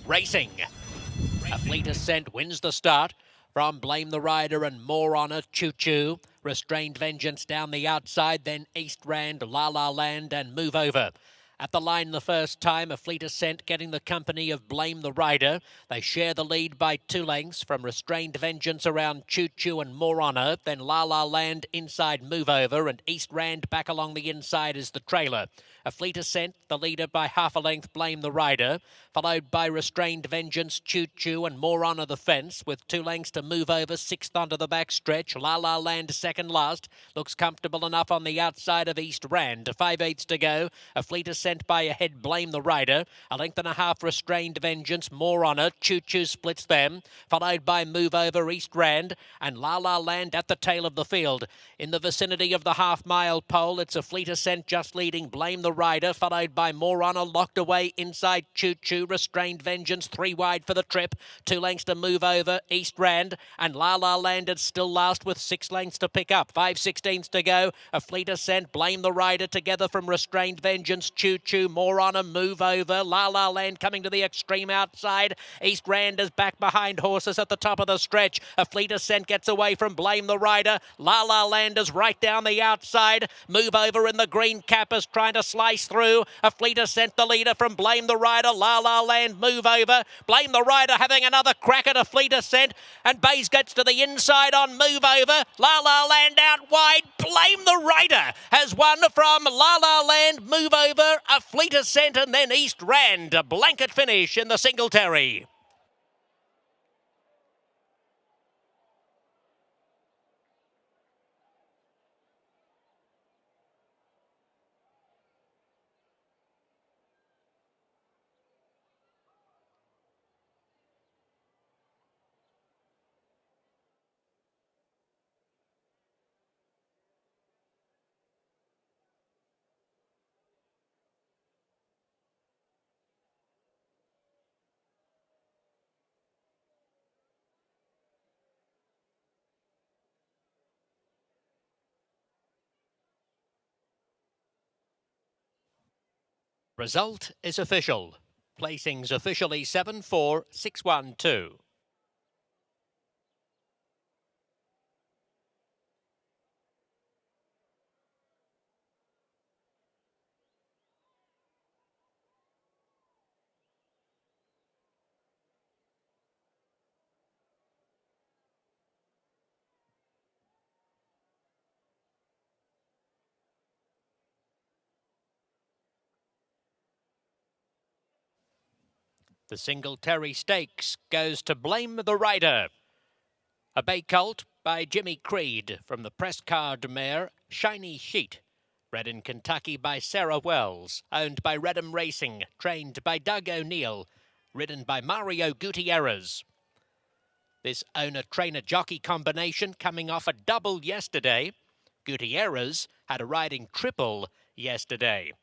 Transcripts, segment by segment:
Racing. A Fleet Ascent wins the start from Blame the Rider and More Honor, Choo Choo. Restrained Vengeance down the outside, then East Rand, La La Land and Move Over. At the line the first time, A Fleet Ascent getting the company of Blame the Rider. They share the lead by 2 lengths from Restrained Vengeance around Choo Choo and More Honor. Then La La Land inside Move Over and East Rand back along the inside is the trailer. A Fleet Ascent, the leader by half a length, Blame the Rider, followed by Restrained Vengeance, Choo Choo and More Honor the fence, with 2 lengths to Move Over, 6th onto the back stretch. La La Land second last, looks comfortable enough on the outside of East Rand. 5/8 to go. A Fleet Ascent by a head, Blame the Rider. A length and a half, Restrained Vengeance, More Honor. Choo Choo splits them, followed by Move Over, East Rand, and La La Land at the tail of the field. In the vicinity of the half-mile pole, it's A Fleet Ascent just leading Blame the Rider, followed by More Honor, locked away inside Choo Choo. Restrained Vengeance, 3 wide for the trip. 2 lengths to Move Over, East Rand, and La La Land is still last with 6 lengths to pick up. 5/16 to go. A Fleet Ascent, Blame the Rider together from Restrained Vengeance, Choo Choo, More Honor, Move Over. La La Land coming to the extreme outside. East Rand is back behind horses at the top of the stretch. A Fleet Ascent gets away from Blame the Rider. La La Land is right down the outside. Move Over in the green cap is trying to slice through. A Fleet Ascent, the leader from Blame the Rider. La La Land, Move Over. Blame the Rider having another crack at A Fleet Ascent. And Bays gets to the inside on Move Over. La La Land out wide. Blame the Rider has won from La La Land, Move Over, A Fleet Ascent, and then East Rand. A blanket finish in the Singletary. Result is official. Placings officially 7-4-6-1-2. The Singletary Stakes goes to Blame the Rider. A bay colt by Jimmy Creed from the press card mare Shiny Sheet. Bred in Kentucky by Sarah Wells. Owned by Redham Racing. Trained by Doug O'Neill. Ridden by Mario Gutierrez. This owner-trainer-jockey combination coming off a double yesterday. Gutierrez had a riding triple yesterday.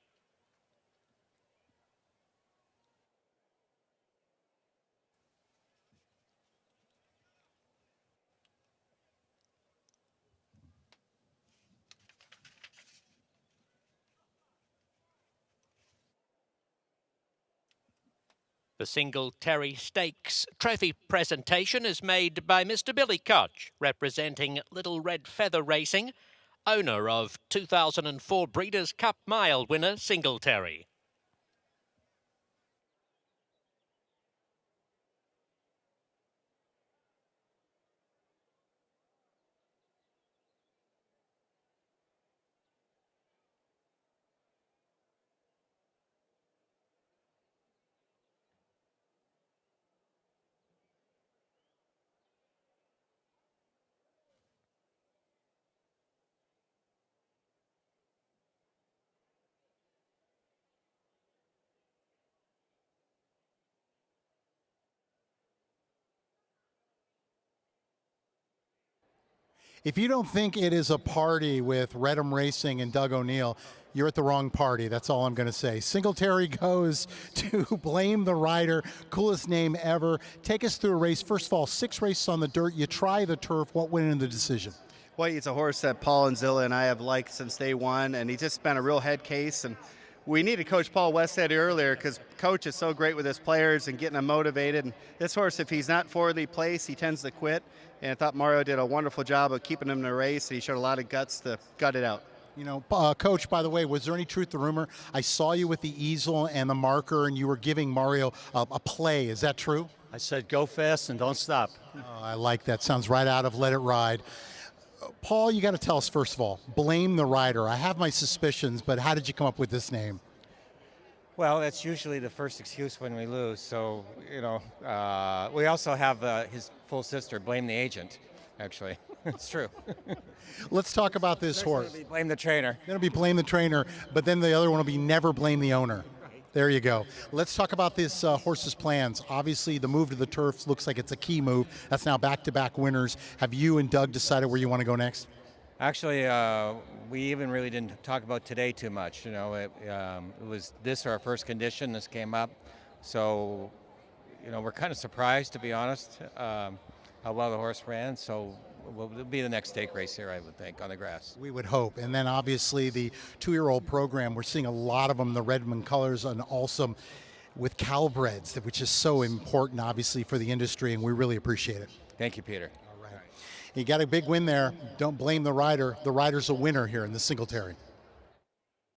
The Singletary Stakes trophy presentation is made by Mr. Billy Koch, representing Little Red Feather Racing, owner of 2004 Breeders' Cup Mile winner Singletary. If you don't think it is a party with Redham Racing and Doug O'Neill, you're at the wrong party. That's all I'm going to say. Singletary goes to Blame the Rider. Coolest name ever. Take us through a race. First of all, 6 races on the dirt. You try the turf. What went in the decision? Well, he's a horse that Paul and Zilla and I have liked since day one, and he's just been a real head case. And we needed Coach Paul Westhead earlier because Coach is so great with his players and getting them motivated. And this horse, if he's not forwardly placed, he tends to quit. And I thought Mario did a wonderful job of keeping him in the race. And he showed a lot of guts to gut it out. You know, Coach, by the way, was there any truth to rumor? I saw you with the easel and the marker, and you were giving Mario a play. Is that true? I said go fast and don't stop. Oh, I like that. Sounds right out of Let It Ride. Paul, you got to tell us, first of all, Blame the Rider. I have my suspicions, but how did you come up with this name? Well, that's usually the first excuse when we lose. So, we also have his full sister, Blame the Agent, actually. It's true. Let's talk about this horse. Blame the trainer. Going to be Blame the Trainer, but then the other one will be Never Blame the Owner. There you go. Let's talk about this horse's plans. Obviously, the move to the turf looks like it's a key move. That's now back-to-back winners. Have you and Doug decided where you want to go next? Actually, we even really didn't talk about today too much. It was this our first condition. This came up. So, we're kind of surprised, to be honest, how well the horse ran. So it'll be the next stake race here, I would think, on the grass. We would hope. And then obviously the 2-year-old program, we're seeing a lot of them, the Redmond colors, and also with Calbreds, which is so important, obviously, for the industry, and we really appreciate it. Thank you, Peter. All right. You got a big win there. Don't blame the rider. The rider's a winner here in the Singletary.